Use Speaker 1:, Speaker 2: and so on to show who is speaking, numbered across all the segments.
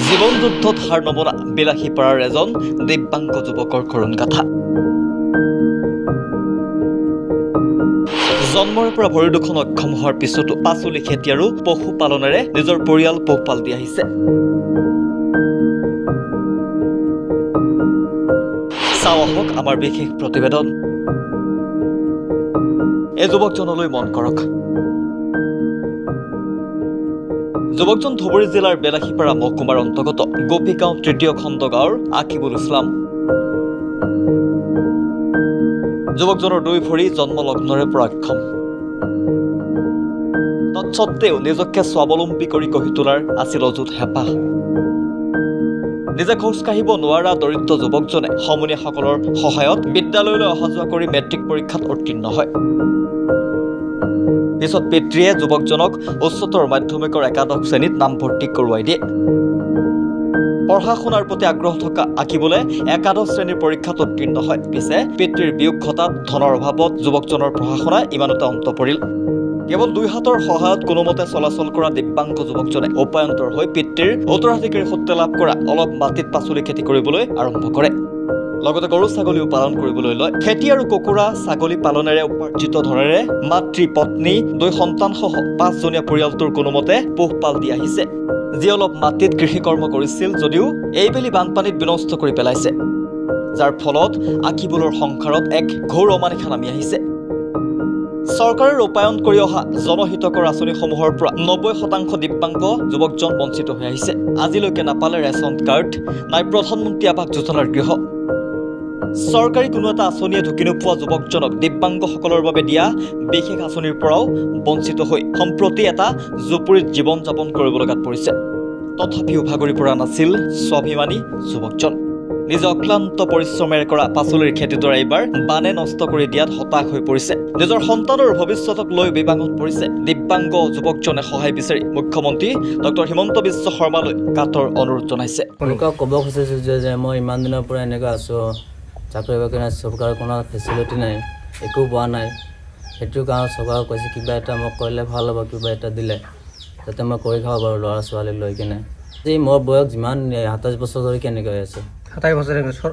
Speaker 1: জীৱন যুদ্ধত হাৰ নমনা বিলাসীপাৰাৰ এজন দিব্যাংগ যুৱকৰ কৰুণ গাথা। জন্মৰে পৰা ভৰি দুখন অক্ষম হোৱাৰ পিছতো পাচলি খেতি আৰু পশুপালনেৰে নিজৰ পৰিয়াল পোহপাল দি আহিছে। চাওঁ আহক আমাৰ বিশেষ প্ৰতিবেদন। এই যুৱকজনলৈ মন কৰক। যুৱকজন ধুবুৰী জিলাৰ বিলাসীপাৰা মহকুমাৰ অন্তৰ্গত গোপীগাঁও তৃতীয় খণ্ড গাঁৱৰ আকিবুল ইছলাম। যুৱকজনৰ দুই ভৰি জন্মলগ্নৰে পৰা অক্ষম। তৎসত্বেও নিজকে স্বাৱলম্বী কৰি গঢ়ি তোলাৰ আছিল অযুত হেঁপাহ। নিজে খোজ কাঢ়িব নোৱাৰা দৰিদ্ৰ যুৱকজনে সমনীয়াসকলৰ সহায়ত বিদ্যালয়লৈ অহা যোৱা কৰি মেট্ৰিক পৰীক্ষাত উত্তীৰ্ণ হয়। পিছত পিতৃয়ে যুৱকজনক উচ্চতৰ মাধ্যমিকৰ একাদশ শ্ৰেণীত নামভৰ্তি কৰোৱাই দিয়ে। পঢ়া শুনাৰ প্ৰতি আগ্ৰহ থকা আকিবুলে একাদশ শ্ৰেণীৰ পৰীক্ষাত উত্তীৰ্ণ হয়। পিছে পিতৃৰ বিয়োগ ঘটাত ধনৰ অভাৱত যুৱকজনৰ পঢ়া শুনা ইমানতে অন্ত পৰিল। কেৱল দুই হাতৰ সহায়ত কোনোমতে চলাচল কৰা দিব্যাংগ যুৱকজনে উপায়ন্তৰ হৈ পিতৃৰ উত্তৰাধিকাৰী সূত্ৰে লাভ কৰা অলপ মাটিত পাচলি খেতি কৰিবলৈ আৰম্ভ কৰে। লগতে গৰু ছাগলীও পালন কৰিবলৈ লয়। খেতি আৰু কুকুৰা ছাগলী পালনেৰে উপাৰ্জিত ধনেৰে মাতৃ পত্নী দুই সন্তানসহ 5জনীয়া পৰিয়ালটোৰ কোনোমতে পোহপাল দি আহিছে। যি অলপ মাটিত কৃষি কৰ্ম কৰিছিল যদিও এইবেলি বানপানীত বিনষ্ট কৰি পেলাইছে, যাৰ ফলত আকিবুলৰ সংসাৰত এক ঘোৰ অমানিশা নামি আহিছে। চৰকাৰে ৰূপায়ণ কৰি অহা জনহিতকৰ আঁচনিসমূহৰ পৰা 90% দিব্যাংগ যুৱকজন বঞ্চিত হৈ আহিছে। আজিলৈকে নাপালে ৰেচন কাৰ্ড, নাই প্ৰধানমন্ত্ৰী আৱাস যোজনাৰ গৃহ। চৰকাৰী কোনো এটা আঁচনিয়ে ঢুকি নোপোৱা যুৱকজনক দিব্যাংগসকলৰ বাবে দিয়া বিশেষ আঁচনিৰ পৰাও বঞ্চিত হৈ সম্প্ৰতি এটা জুপুৰিত জীৱন যাপন কৰিব লগাত পৰিছে। তথাপিও ভাগৰি পৰা নাছিল স্বাভিমানী যুৱকজন। নিজে অক্লান্ত পৰিশ্ৰমেৰে কৰা পাচলিৰ খেতিডৰা এইবাৰ বানে নষ্ট কৰি দিয়াত হতাশ হৈ পৰিছে। নিজৰ সন্তানৰ ভৱিষ্যতক লৈ বিবাঙত পৰিছে দিব্যাংগ যুৱকজনে সহায় বিচাৰি মুখ্যমন্ত্ৰী ডক্টৰ হিমন্ত বিশ্ব শৰ্মালৈ কাতৰ অনুৰোধ জনাইছে।
Speaker 2: এনেকুৱা ক'ব খুজিছোঁ যে মই ইমান দিনৰ পৰা এনেকুৱা আছোঁ, চাকৰি বাকৰি নাই, চৰকাৰৰ কোনো ফেচিলিটি নাই, একো পোৱা নাই। সেইটো কাৰণত চৰকাৰক কৈছে কিবা এটা মোক কৰিলে ভাল হ'ব, কিবা এটা দিলে যাতে মই কৰি খাব পাৰোঁ ল'ৰা ছোৱালী লৈ কিনে। এই মোৰ বয়স যিমান 27 বছৰ ধৰি কেনেকৈ আছে।
Speaker 3: 27 বছৰ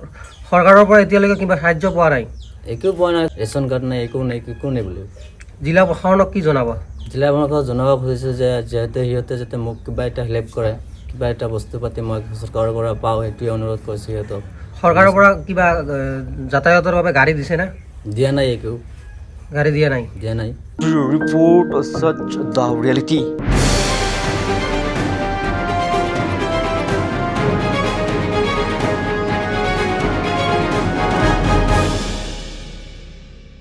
Speaker 3: চৰকাৰৰ পৰা এতিয়ালৈকে কিবা সাহায্য পোৱা নাই?
Speaker 2: একো পোৱা নাই, ৰেচন কাৰ্ড নাই, একো নাই বুলি।
Speaker 3: জিলা প্ৰশাসনক কি জনাব?
Speaker 2: জিলা প্ৰশাসনক জনাব খুজিছোঁ যে সিহঁতে যাতে মোক কিবা এটা হেল্প কৰে, কিবা এটা বস্তু পাতি মই চৰকাৰৰ পৰা পাওঁ, সেইটোৱে অনুৰোধ কৰিছোঁ সিহঁতক।
Speaker 3: চৰকাৰৰ পৰা কিবা যাতায়াতৰ বাবে গাড়ী দিছে না?
Speaker 2: দিয়া নাই, একো
Speaker 3: গাড়ী দিয়া নাই।
Speaker 2: দিয়া নাই।
Speaker 1: ৰিপোৰ্ট সচ দ্য ৰিয়েলিটি।